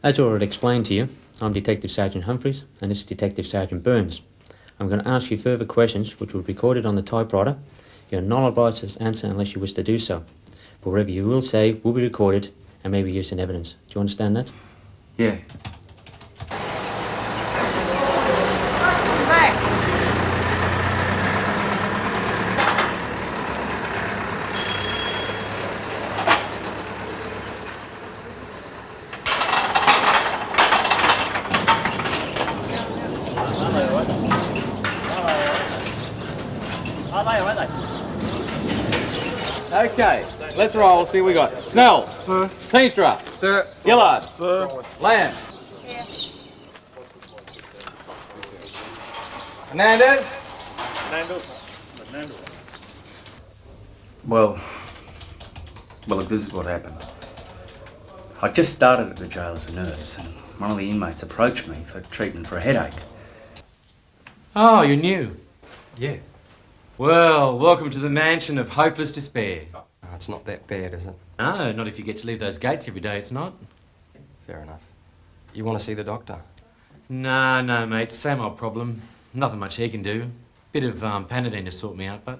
As already explained to you, I'm Detective Sergeant Humphreys and this is Detective Sergeant Burns. I'm going to ask you further questions which will be recorded on the typewriter. You're not advised to answer unless you wish to do so. But whatever you will say will be recorded and may be used in evidence. Do you understand that? Yeah. Okay, let's roll. See what we got. Snell. Sir. Teamster. Sir. Gillard. Sir. Lamb. Hernandez. Well, look, this is what happened. I just started at the jail as a nurse, and one of the inmates approached me for treatment for a headache. Oh, you're new. Yeah. Well, welcome to the mansion of hopeless despair. Oh, it's not that bad, is it? No, not if you get to leave those gates every day, it's not. Fair enough. You want to see the doctor? No, mate, same old problem. Nothing much he can do. Bit of Panadine to sort me out, but...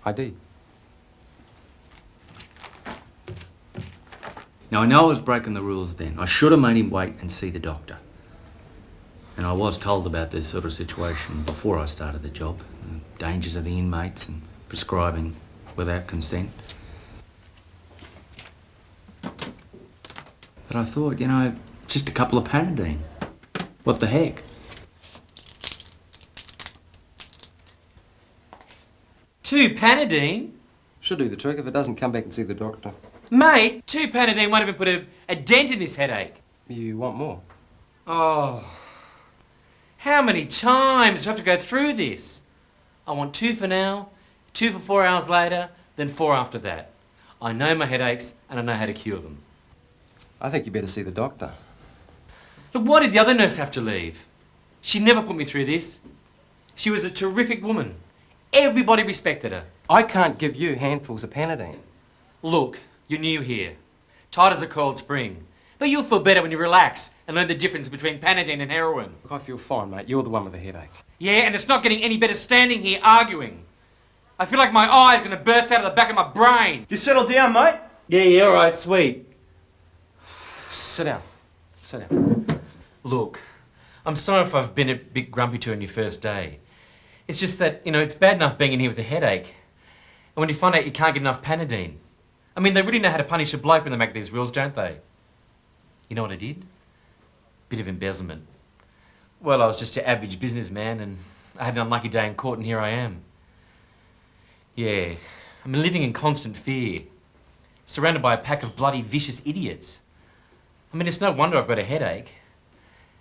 I do. Now, I know I was breaking the rules then. I should have made him wait and see the doctor. And I was told about this sort of situation before I started the job. The dangers of the inmates and prescribing without consent. But I thought, just a couple of Panadine. What the heck? Two Panadine? Should do the trick if it doesn't come back and see the doctor. Mate, two Panadine won't even put a dent in this headache. You want more? Oh. How many times do I have to go through this? I want 2 for now, 2 for 4 hours later, then 4 after that. I know my headaches and I know how to cure them. I think you better see the doctor. Look, why did the other nurse have to leave? She never put me through this. She was a terrific woman. Everybody respected her. I can't give you handfuls of Panadine. Look, you're new here. Tight as a cold spring. But you'll feel better when you relax and learn the difference between Panadine and heroin. Look, I feel fine, mate. You're the one with the headache. Yeah, and it's not getting any better standing here arguing. I feel like my eye's gonna burst out of the back of my brain. You settle down, mate? Yeah, all right, sweet. Sit down. Sit down. Look, I'm sorry if I've been a bit grumpy to you on your first day. It's just that, it's bad enough being in here with a headache. And when you find out you can't get enough Panadine. I mean, they really know how to punish a bloke when they make these rules, don't they? You know what I did? Bit of embezzlement. Well, I was just your average businessman and I had an unlucky day in court and here I am. Yeah, I'm living in constant fear. Surrounded by a pack of bloody vicious idiots. I mean, it's no wonder I've got a headache.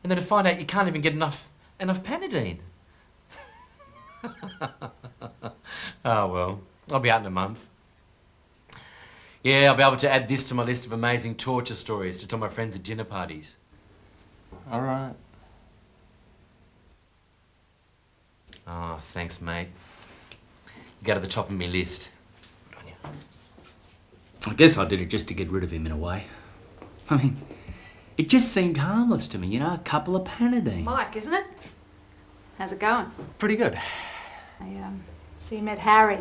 And then to find out you can't even get enough Panadine. Oh well, I'll be out in a month. Yeah, I'll be able to add this to my list of amazing torture stories to tell my friends at dinner parties. All right. Oh, thanks, mate. You go to the top of my list. Good on you. I guess I did it just to get rid of him in a way. I mean, it just seemed harmless to me, a couple of Panadine. Mike, isn't it? How's it going? Pretty good. I see you met Harry.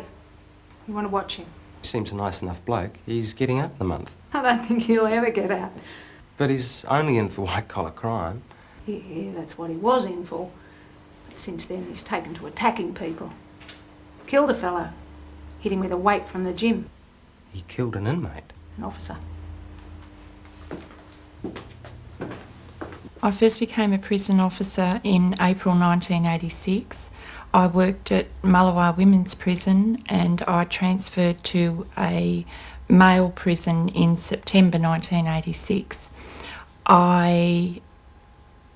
You want to watch him? Seems a nice enough bloke. He's getting out in a month. I don't think he'll ever get out. But he's only in for white-collar crime. Yeah, that's what he was in for. But since then, he's taken to attacking people. Killed a fellow. Hit him with a weight from the gym. He killed an inmate. An officer. I first became a prison officer in April 1986. I worked at Mullawa Women's Prison and I transferred to a male prison in September 1986. I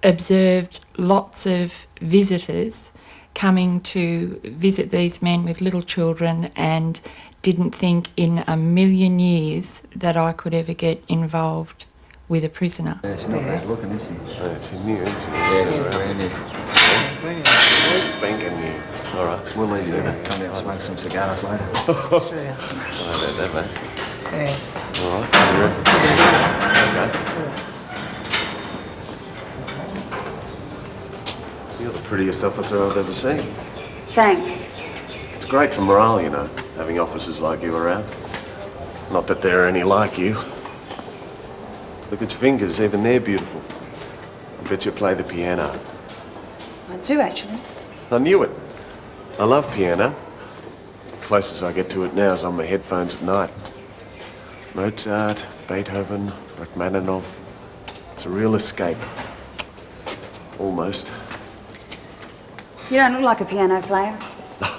observed lots of visitors coming to visit these men with little children and didn't think in a million years that I could ever get involved with a prisoner. Yeah, she's not bad looking, is she? Yeah, she's new, isn't she? Yeah, she's brand new. Spanking new. All right. We'll leave you there. Come down and smoke some cigars later. Sorry about that, mate. Yeah. All right. You ready? Okay. the prettiest officer I've ever seen. Thanks. It's great for morale, you know, having officers like you around. Not that there are any like you. Look at your fingers, even they're beautiful. I bet you play the piano. I do, actually. I knew it. I love piano. The closest I get to it now is on my headphones at night. Mozart, Beethoven, Rachmaninoff. It's a real escape. Almost. You don't look like a piano player.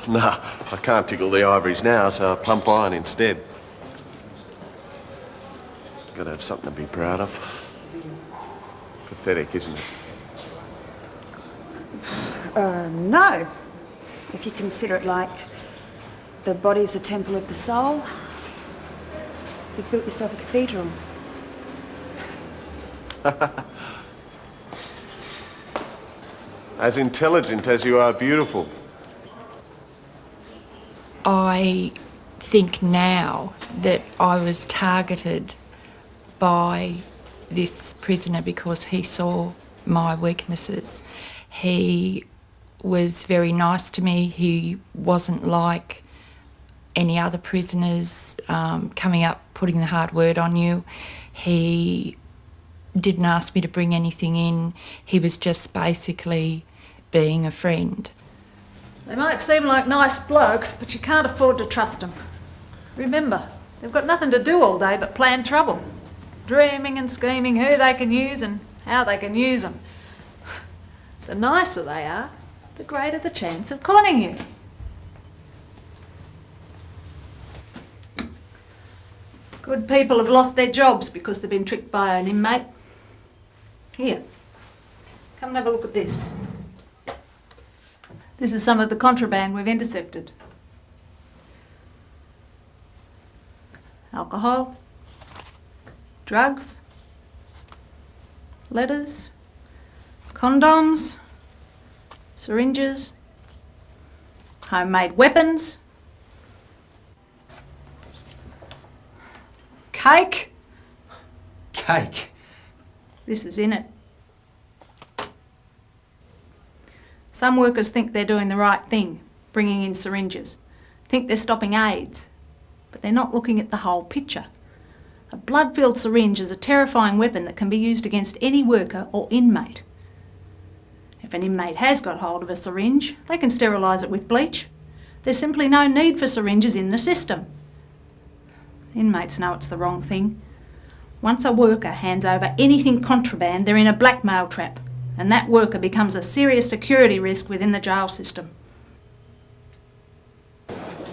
No, I can't tickle the ivories now, so I pump iron instead. Gotta have something to be proud of. Pathetic, isn't it? No. If you consider it like the body's a temple of the soul, you've built yourself a cathedral. As intelligent as you are beautiful. I think now that I was targeted by this prisoner because he saw my weaknesses. He was very nice to me. He wasn't like any other prisoners coming up, putting the hard word on you. He didn't ask me to bring anything in. He was just basically being a friend. They might seem like nice blokes, but you can't afford to trust them. Remember, they've got nothing to do all day but plan trouble. Dreaming and scheming who they can use and how they can use them. The nicer they are, the greater the chance of conning you. Good people have lost their jobs because they've been tricked by an inmate. Here, come and have a look at this. This is some of the contraband we've intercepted. Alcohol, drugs, letters, condoms, syringes, homemade weapons, cake. Cake? This is in it. Some workers think they're doing the right thing, bringing in syringes, think they're stopping AIDS, but they're not looking at the whole picture. A blood-filled syringe is a terrifying weapon that can be used against any worker or inmate. If an inmate has got hold of a syringe, they can sterilise it with bleach. There's simply no need for syringes in the system. Inmates know it's the wrong thing. Once a worker hands over anything contraband, they're in a blackmail trap, and that worker becomes a serious security risk within the jail system.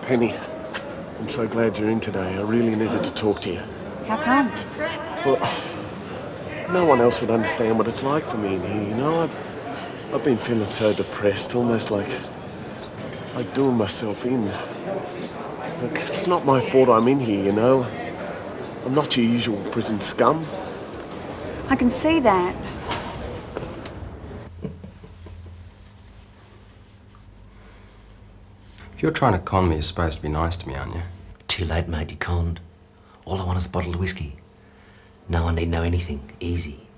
Penny, I'm so glad you're in today. I really needed to talk to you. How come? Well, no one else would understand what it's like for me in here, you know? I've been feeling so depressed, almost like doing myself in. Look, it's not my fault I'm in here, you know? I'm not your usual prison scum. I can see that. If you're trying to con me, you're supposed to be nice to me, aren't you? Too late, mate, you conned. All I want is a bottle of whiskey. No one need know anything. Easy.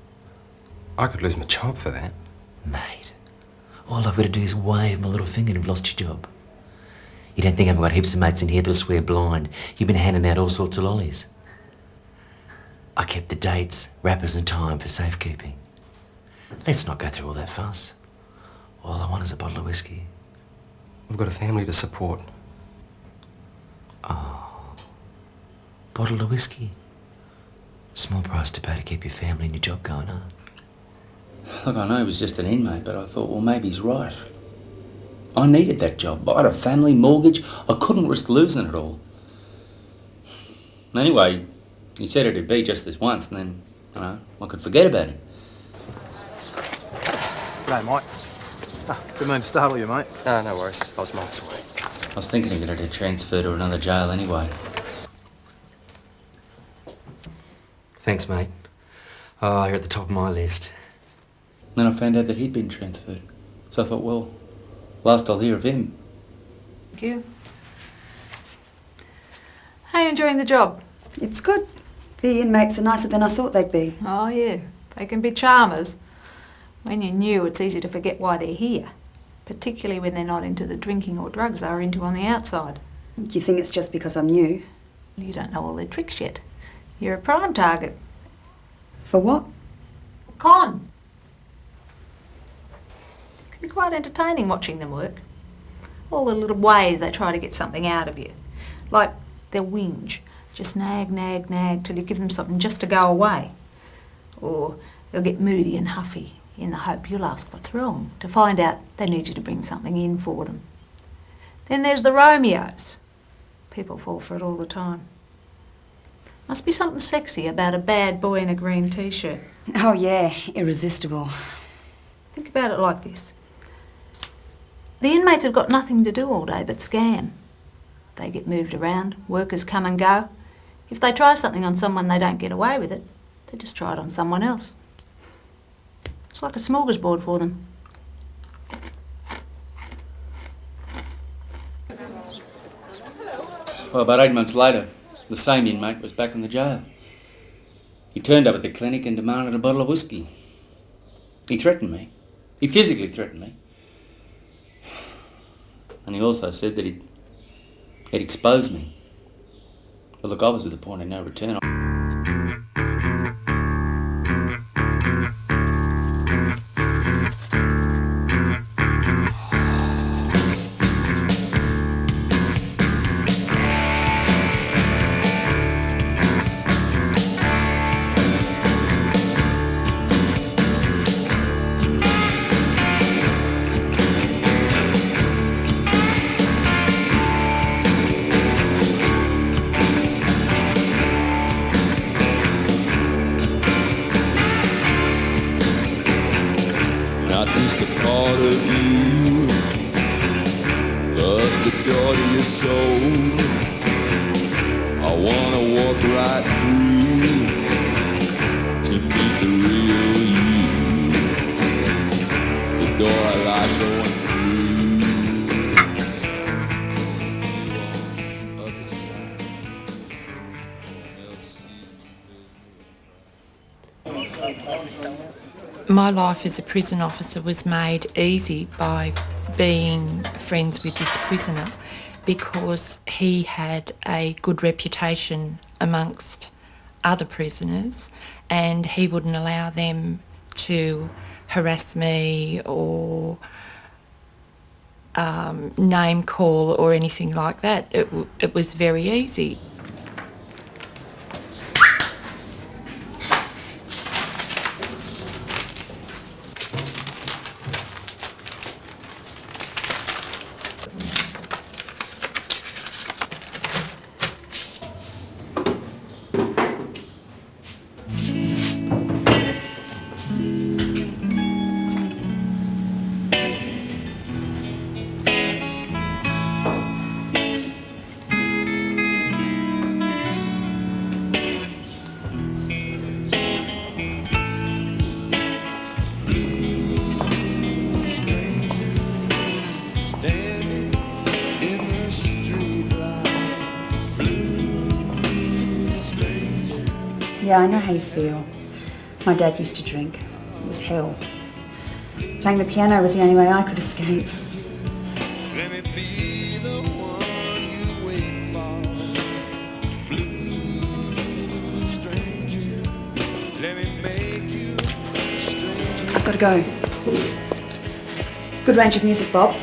I could lose my job for that. Mate, all I've got to do is wave my little finger and you've lost your job. You don't think I've got heaps of mates in here that'll swear blind? You've been handing out all sorts of lollies. I kept the dates, wrappers and time for safekeeping. Let's not go through all that fuss. All I want is a bottle of whiskey. We've got a family to support. Bottle of whiskey. Small price to pay to keep your family and your job going, huh? Look, I know he was just an inmate, but I thought, well, maybe he's right. I needed that job. I had a family, mortgage. I couldn't risk losing it all. Anyway, he said it'd be just this once, and then, I could forget about him. G'day, Mike. Didn't mean to startle you, mate. No worries. I was months away. I was thinking of getting her transferred to another jail anyway. Thanks, mate. Oh, you're at the top of my list. Then I found out that he'd been transferred. So I thought, well, last I'll hear of him. Thank you. How are you enjoying the job? It's good. The inmates are nicer than I thought they'd be. Oh, yeah. They can be charmers. When you're new, it's easy to forget why they're here, particularly when they're not into the drinking or drugs they're into on the outside. Do you think it's just because I'm new? You don't know all their tricks yet. You're a prime target. For what? Con. It can be quite entertaining watching them work. All the little ways they try to get something out of you. Like they'll whinge. Just nag, nag, nag till you give them something just to go away. Or they'll get moody and huffy in the hope you'll ask what's wrong, to find out they need you to bring something in for them. Then there's the Romeos. People fall for it all the time. Must be something sexy about a bad boy in a green t-shirt. Oh yeah, irresistible. Think about it like this. The inmates have got nothing to do all day but scam. They get moved around, workers come and go. If they try something on someone they don't get away with it, they just try it on someone else. It's like a smorgasbord for them. Well, about 8 months later, the same inmate was back in the jail. He turned up at the clinic and demanded a bottle of whiskey. He threatened me. He physically threatened me. And he also said that he'd expose me. But look, I was at the point of no return. Not just a part of you, but the joy to your soul. I wanna walk right through to meet the real you. The door I like going through. Other side. My life as a prison officer was made easy by being friends with this prisoner because he had a good reputation amongst other prisoners and he wouldn't allow them to harass me or name call or anything like that. It was very easy. Yeah, I know how you feel. My dad used to drink. It was hell. Playing the piano was the only way I could escape. I've got to go. Good range of music, Bob.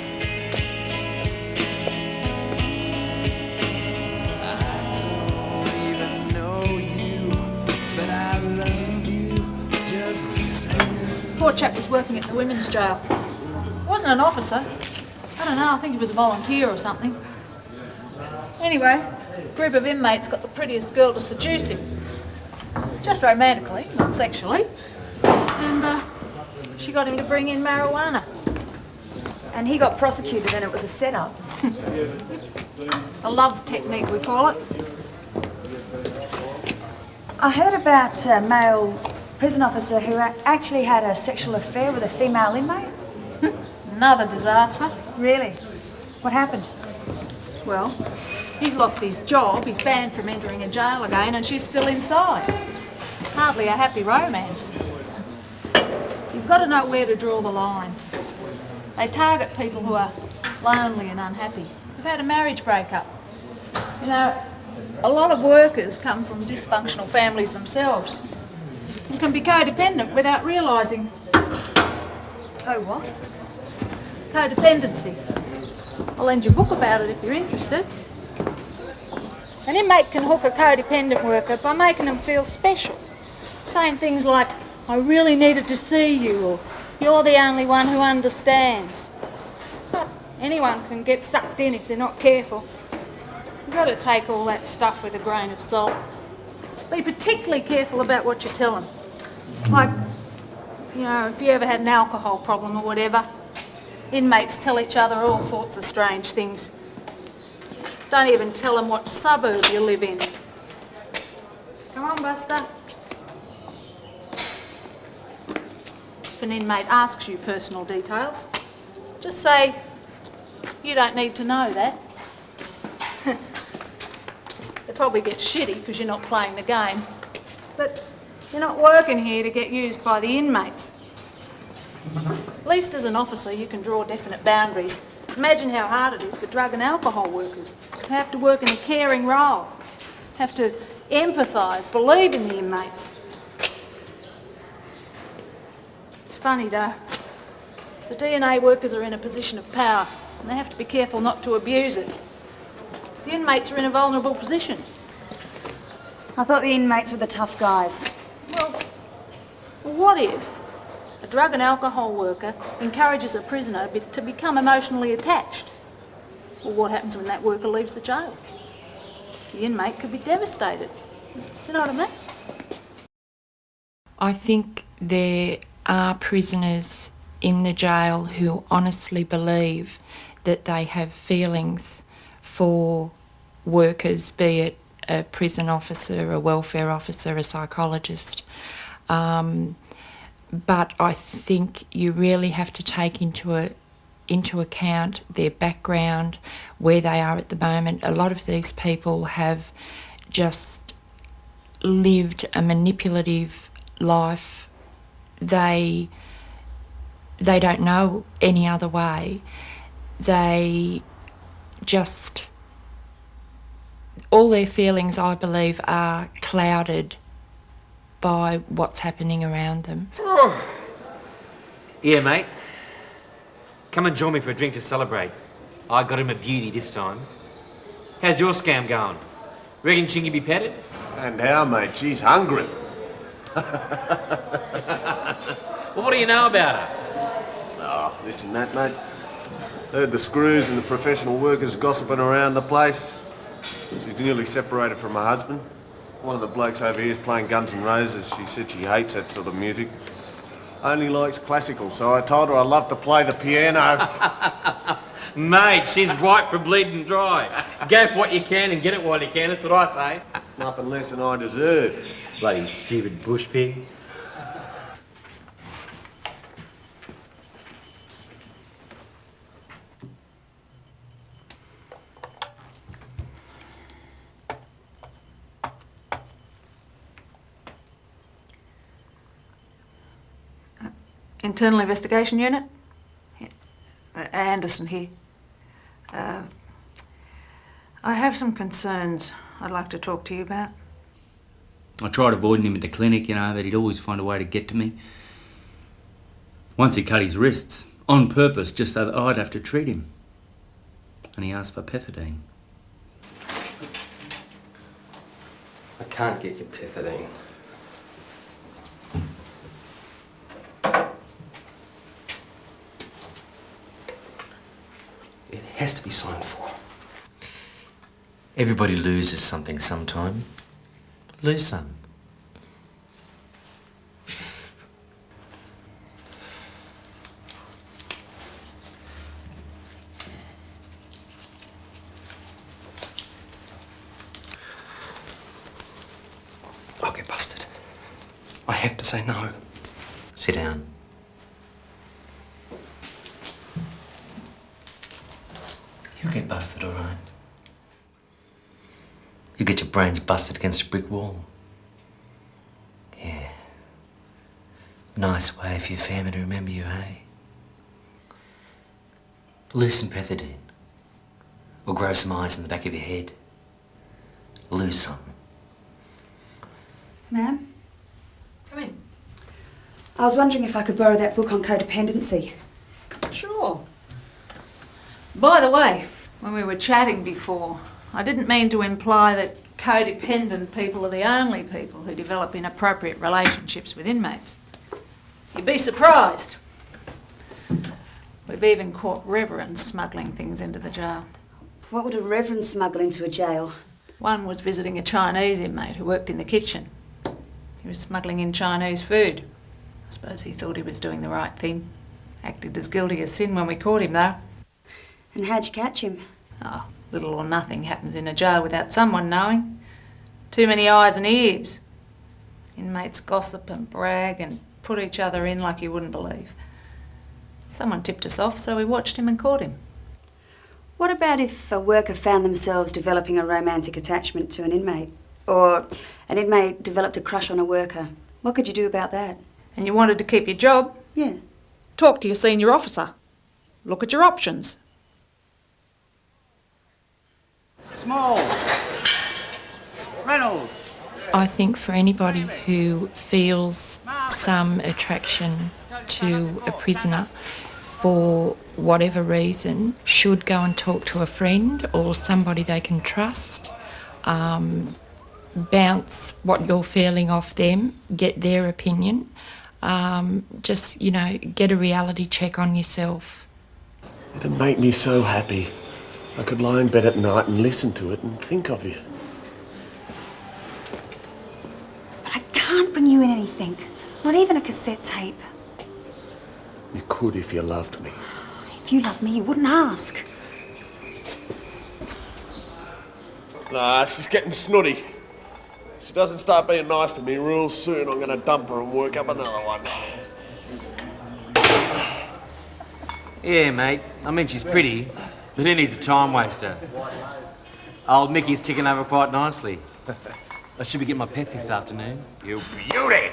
Poor chap was working at the women's jail. He wasn't an officer. I don't know, I think he was a volunteer or something. Anyway, a group of inmates got the prettiest girl to seduce him. Just romantically, not sexually. And she got him to bring in marijuana. And he got prosecuted and it was a setup. A love technique, we call it. I heard about a male prison officer who actually had a sexual affair with a female inmate. Another disaster. Really? What happened? Well, he's lost his job, he's banned from entering a jail again, and she's still inside. Hardly a happy romance. You've got to know where to draw the line. They target people who are lonely and unhappy, who've had a marriage breakup. You know, a lot of workers come from dysfunctional families themselves and can be codependent without realising. Oh, what? Codependency. I'll lend you a book about it if you're interested. An inmate can hook a codependent worker by making them feel special, saying things like, I really needed to see you, or you're the only one who understands. But anyone can get sucked in if they're not careful. You've got to take all that stuff with a grain of salt. Be particularly careful about what you tell them. Like, you know, if you ever had an alcohol problem or whatever, inmates tell each other all sorts of strange things. Don't even tell them what suburb you live in. Come on, Buster. If an inmate asks you personal details, just say, you don't need to know that. They probably get shitty because you're not playing the game. But you're not working here to get used by the inmates. At least as an officer you can draw definite boundaries. Imagine how hard it is for drug and alcohol workers who have to work in a caring role, have to empathise, believe in the inmates. It's funny though, the DNA workers are in a position of power and they have to be careful not to abuse it. The inmates are in a vulnerable position. I thought the inmates were the tough guys. Well, what if a drug and alcohol worker encourages a prisoner to become emotionally attached? Well, what happens when that worker leaves the jail? The inmate could be devastated. Do you know what I mean? I think there are prisoners in the jail who honestly believe that they have feelings for workers, be it a prison officer, a welfare officer, a psychologist. But I think you really have to take into account their background, where they are at the moment. A lot of these people have just lived a manipulative life. They don't know any other way. They just, all their feelings, I believe, are clouded by what's happening around them. Yeah, mate. Come and join me for a drink to celebrate. I got him a beauty this time. How's your scam going? Reckon she can be petted? And how, mate? She's hungry. Well, what do you know about her? Oh, listen, that, mate. Heard the screws and the professional workers gossiping around the place. She's nearly separated from her husband. One of the blokes over here is playing Guns N' Roses. She said she hates that sort of music. Only likes classical, so I told her I'd love to play the piano. Mate, she's ripe for bleeding dry. Go for what you can and get it while you can, that's what I say. Nothing less than I deserve. Bloody stupid bush pig. Internal Investigation Unit? Yeah. Anderson here. I have some concerns I'd like to talk to you about. I tried avoiding him at the clinic, you know, but he'd always find a way to get to me. Once he cut his wrists, on purpose, just so that I'd have to treat him. And he asked for pethidine. I can't get you pethidine. It has to be signed for. Everybody loses something sometime. Lose some. I'll get busted. I have to say no. Sit down. You'll get busted, all right. You get your brains busted against a brick wall. Yeah. Nice way for your family to remember you, hey? Lose some pethidine. Or grow some eyes in the back of your head. Lose something. Ma'am? Come in. I was wondering if I could borrow that book on codependency. Sure. By the way, when we were chatting before, I didn't mean to imply that codependent people are the only people who develop inappropriate relationships with inmates. You'd be surprised. We've even caught reverends smuggling things into the jail. What would a reverend smuggle into a jail? One was visiting a Chinese inmate who worked in the kitchen. He was smuggling in Chinese food. I suppose he thought he was doing the right thing. Acted as guilty as sin when we caught him, though. And how'd you catch him? Oh, little or nothing happens in a jail without someone knowing. Too many eyes and ears. Inmates gossip and brag and put each other in like you wouldn't believe. Someone tipped us off, so we watched him and caught him. What about if a worker found themselves developing a romantic attachment to an inmate? Or an inmate developed a crush on a worker? What could you do about that? And you wanted to keep your job? Yeah. Talk to your senior officer. Look at your options. Small. Reynolds. I think for anybody who feels some attraction to a prisoner for whatever reason should go and talk to a friend or somebody they can trust, bounce what you're feeling off them, get their opinion, just, get a reality check on yourself. It'd make me so happy. I could lie in bed at night and listen to it and think of you. But I can't bring you in anything. Not even a cassette tape. You could if you loved me. If you loved me, you wouldn't ask. Nah, she's getting snooty. If she doesn't start being nice to me real soon, I'm gonna dump her and work up another one. Yeah, mate. I mean, she's pretty, but who needs a time waster? Old Mickey's ticking over quite nicely. I should be getting my pet this afternoon. You beauty!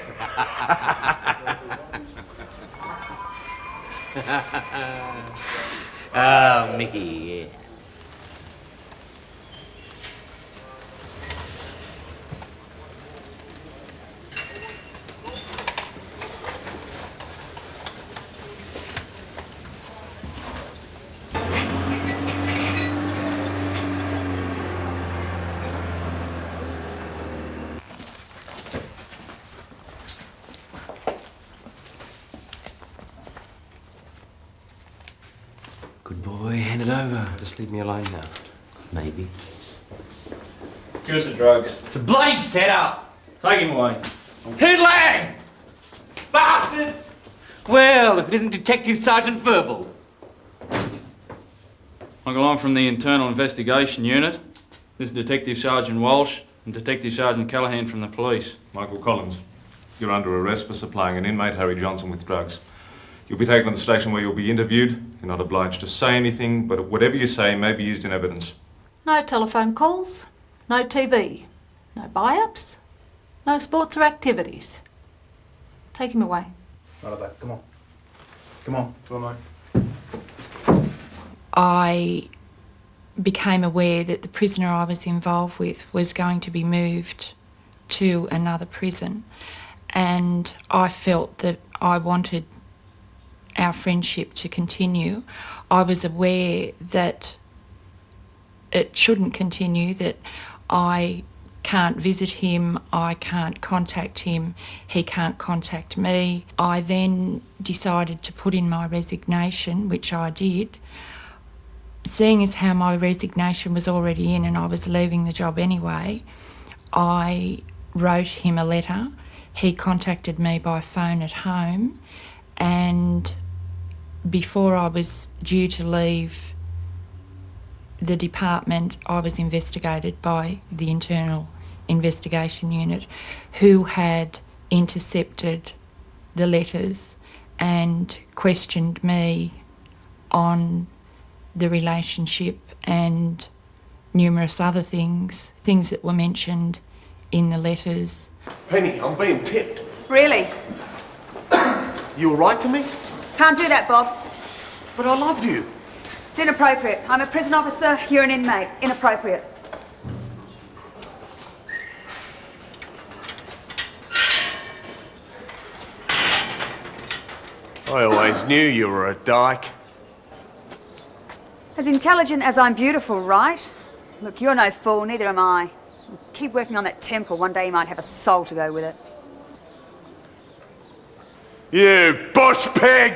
Oh, Mickey, yeah. Good boy, hand it over. Just leave me alone now. Maybe. Give us the drugs. It's a bloody setup! Take him away. Hoodlag! Bastards! Well, if it isn't Detective Sergeant Verbal. Michael, I'm from the Internal Investigation Unit. This is Detective Sergeant Walsh and Detective Sergeant Callahan from the police. Michael Collins, you're under arrest for supplying an inmate, Harry Johnson, with drugs. You'll be taken to the station where you'll be interviewed. You're not obliged to say anything, but whatever you say may be used in evidence. No telephone calls, no TV, no buy-ups, no sports or activities. Take him away. Right back. Come on. Come on. Come on, mate. I became aware that the prisoner I was involved with was going to be moved to another prison, and I felt that I wanted our friendship to continue. I was aware that it shouldn't continue, that I can't visit him, I can't contact him, he can't contact me. I then decided to put in my resignation, which I did. Seeing as how my resignation was already in and I was leaving the job anyway, I wrote him a letter. He contacted me by phone at home, and before I was due to leave the department, I was investigated by the Internal Investigation Unit, who had intercepted the letters and questioned me on the relationship and numerous other things that were mentioned in the letters. Penny, I'm being tipped. Really? You all right to me? Can't do that, Bob. But I love you. It's inappropriate. I'm a prison officer, you're an inmate. Inappropriate. I always knew you were a dyke. As intelligent as I'm beautiful, right? Look, you're no fool, neither am I. Keep working on that temple. One day you might have a soul to go with it. You bush pig!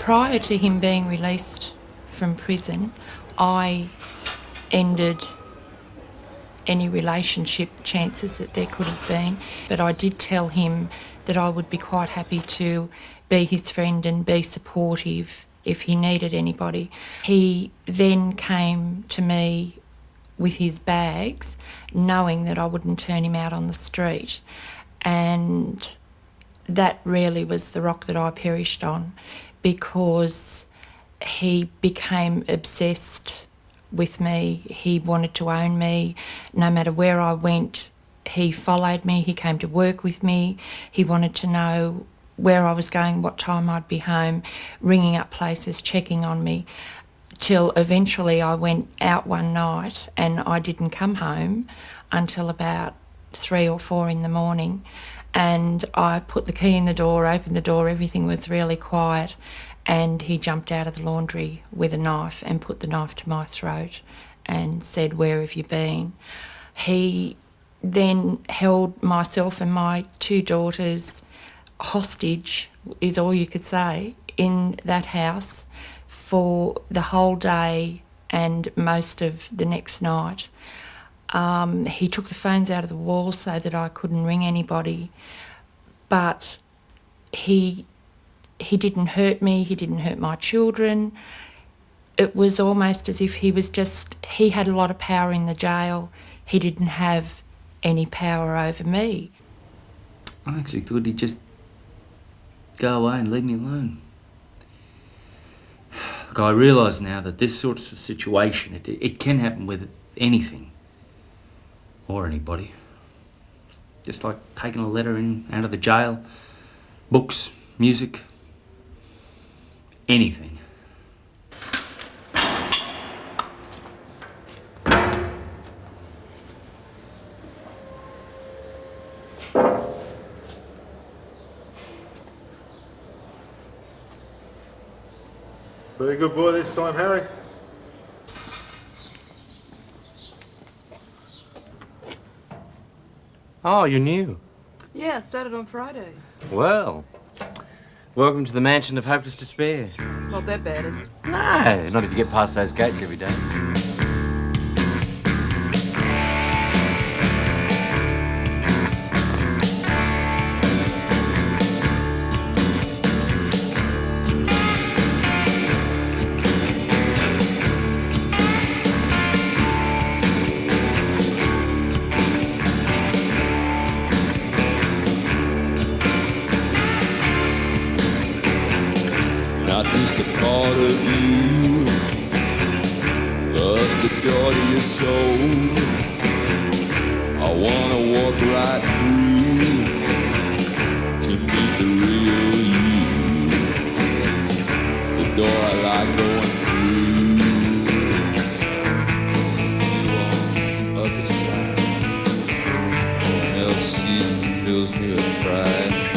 Prior to him being released from prison, I ended any relationship chances that there could have been, but I did tell him that I would be quite happy to be his friend and be supportive if he needed anybody. He then came to me with his bags, knowing that I wouldn't turn him out on the street, and that really was the rock that I perished on, because he became obsessed with me. He wanted to own me. No matter where I went, he followed me. He came to work with me. He wanted to know where I was going, what time I'd be home, ringing up places, checking on me, till eventually I went out one night and I didn't come home until about 3 or 4 in the morning. And I put the key in the door, opened the door, everything was really quiet, and he jumped out of the laundry with a knife and put the knife to my throat and said, "Where have you been?" He then held myself and my 2 daughters hostage, is all you could say, in that house for the whole day and most of the next night. He took the phones out of the wall so that I couldn't ring anybody, but he didn't hurt me, he didn't hurt my children. It was almost as if he had a lot of power in the jail. He didn't have any power over me. I actually thought he'd just go away and leave me alone. Look, I realise now that this sort of situation, it can happen with anything or anybody. Just like taking a letter in out of the jail, books, music, anything. Very good boy this time, Harry. Oh, you're new. Yeah, I started on Friday. Well, welcome to the mansion of hopeless despair. It's not that bad, is it? No, not if you get past those gates every day. Not just a part of you, but the God of your soul. I wanna walk right through to meet the real you. The door I like going through. See you on the other side. No one else sees and fills me with pride.